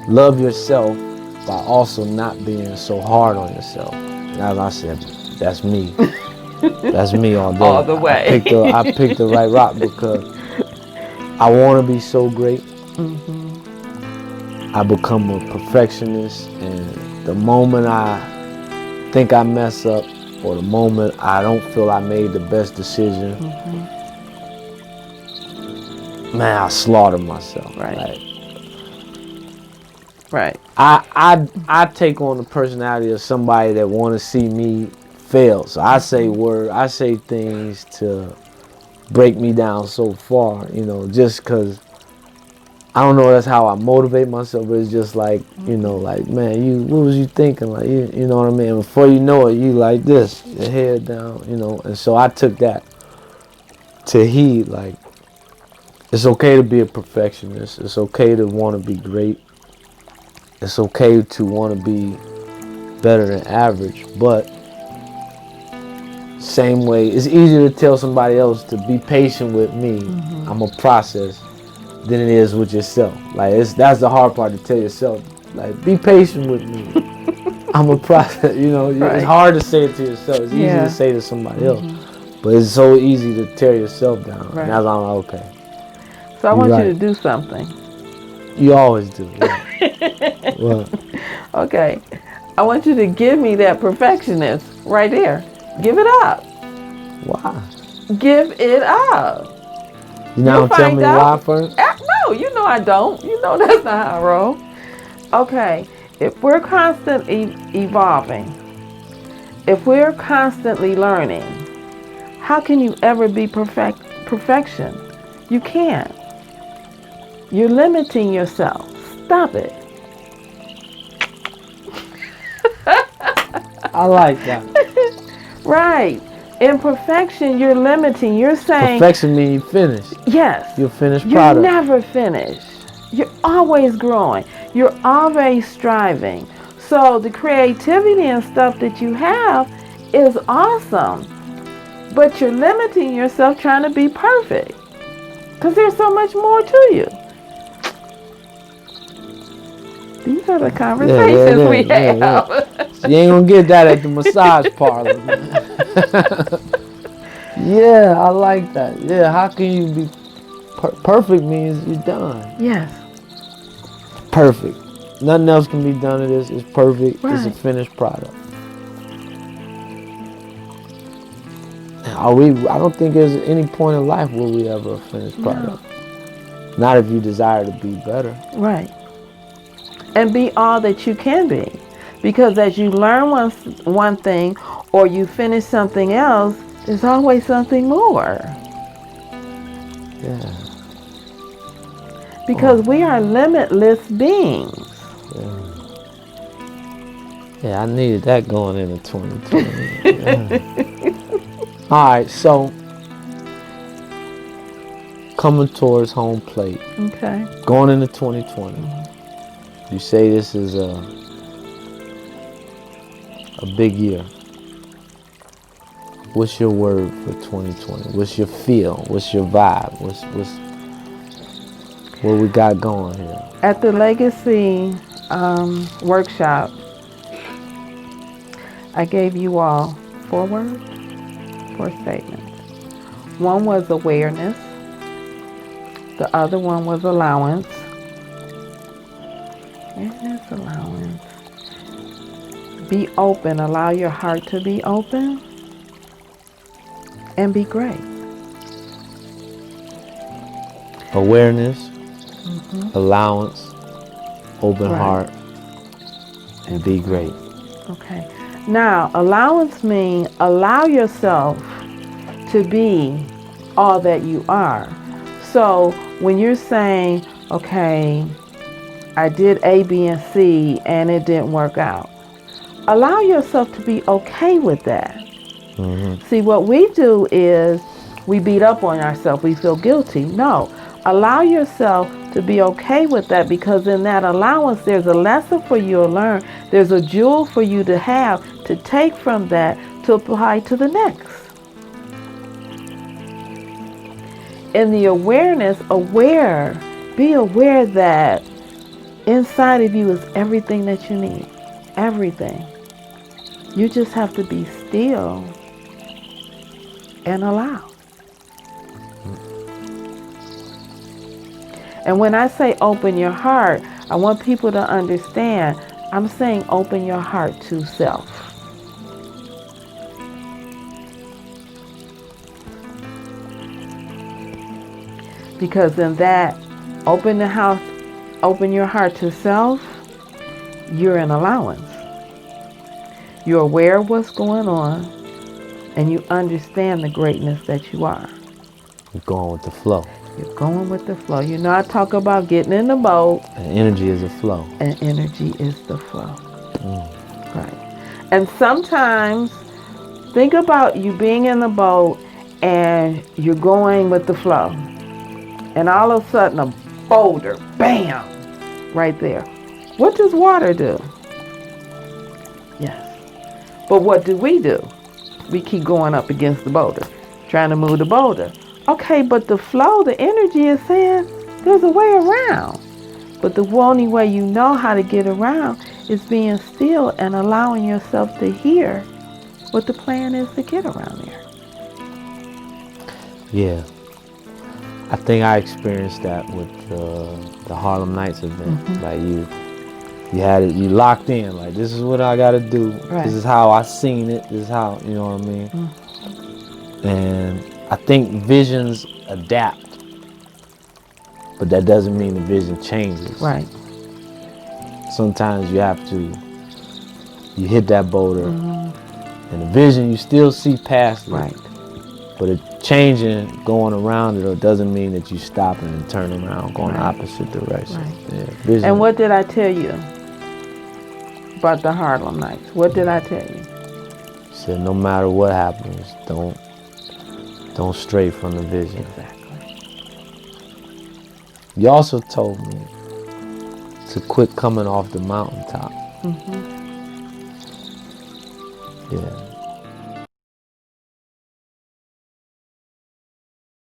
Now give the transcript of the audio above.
love yourself by also not being so hard on yourself. And as I said, that's me. That's me all day. All the way. I picked the right rock because I want to be so great. I become a perfectionist, and the moment I think I mess up, or the moment I don't feel I made the best decision, man, I slaughter myself. Right. Like, Right. I take on the personality of somebody that want to see me fail. So I say things to break me down so far, just because I don't know, that's how I motivate myself. But it's just like, like, man, what was you thinking? Like, you know what I mean? Before you know it, you like this, your head down, And so I took that to heed. Like, it's okay to be a perfectionist. It's okay to want to be great. It's okay to want to be better than average. But same way, it's easier to tell somebody else to be patient with me. I'm a process. Than it is with yourself. Like, that's the hard part, to tell yourself, like, be patient with me. I'm a process. Right. It's hard to say it to yourself. It's easy to say to somebody else, but it's so easy to tear yourself down. Right. And that's why I'm like, okay. So I want you to do something. You always do. Yeah. What? Okay. I want you to give me that perfectionist right there. Give it up. Why? Give it up. You now tell me why first? No, you know I don't. You know that's not how I roll. Okay, if we're constantly evolving, if we're constantly learning, how can you ever be perfection? You can't. You're limiting yourself. Stop it. I like that. Right. In perfection, you're limiting. You're saying perfection means you finished. Yes. You're finished product. You're never finished. You're always growing. You're always striving. So the creativity and stuff that you have is awesome. But you're limiting yourself trying to be perfect. Because there's so much more to you. These are the conversations we have. Yeah. You ain't gonna get that at the massage parlor. Yeah, I like that. Yeah, how can you be perfect? Means you're done. Yes. Perfect. Nothing else can be done to this. It's perfect. Right. It's a finished product. I don't think there's any point in life where we ever a finished product. No. Not if you desire to be better. Right. And be all that you can be. Because as you learn one thing or you finish something else, there's always something more. Yeah. Because we are limitless beings. Yeah, I needed that going into 2020. Yeah. All right, so coming towards home plate. Okay. Going into 2020. You say this is a big year. What's your word for 2020? What's your feel? What's your vibe? What we got going here? At the Legacy workshop, I gave you all 4 words, 4 statements. One was awareness. The other one was allowance. Awareness, allowance. Be open. Allow your heart to be open. And be great. Awareness, allowance, open heart, and be great. Okay. Now, allowance means allow yourself to be all that you are. So when you're saying, okay, I did A, B, and C and it didn't work out, allow yourself to be okay with that. See, what we do is we beat up on ourselves. We feel guilty. No. Allow yourself to be okay with that, because in that allowance, there's a lesson for you to learn. There's a jewel for you to have to take from that to apply to the next. In the awareness, be aware that Inside of you is everything that you need. Everything. You just have to be still and allow. And when I say open your heart, I want people to understand, I'm saying open your heart to self. Because in that, open your heart to self, you're in allowance. You're aware of what's going on, and you understand the greatness that you are. You're going with the flow. You're going with the flow. You know, I talk about getting in the boat. And energy is a flow. And energy is the flow. Right. And sometimes, think about you being in the boat and you're going with the flow. And all of a sudden, a boulder, bam, right there. What does water do? Yes. But what do? We keep going up against the boulder, trying to move the boulder. Okay, but the flow, the energy is saying there's a way around. But the only way you know how to get around is being still and allowing yourself to hear what the plan is to get around there. Yeah. I think I experienced that with the Harlem Nights event. Mm-hmm. Like you had it, you locked in. Like, this is what I got to do. Right. This is how I seen it. This is how, you know what I mean? And I think visions adapt, but that doesn't mean the vision changes. Right. Sometimes you hit that boulder, and the vision, you still see past it. Right. But it changing, going around it, doesn't mean that you stopping and turn around, going the opposite direction. Right. Yeah, vision. And what did I tell you about the Harlem Nights? What did I tell you? You said no matter what happens, don't stray from the vision. Exactly. You also told me to quit coming off the mountaintop. Mm-hmm. Yeah.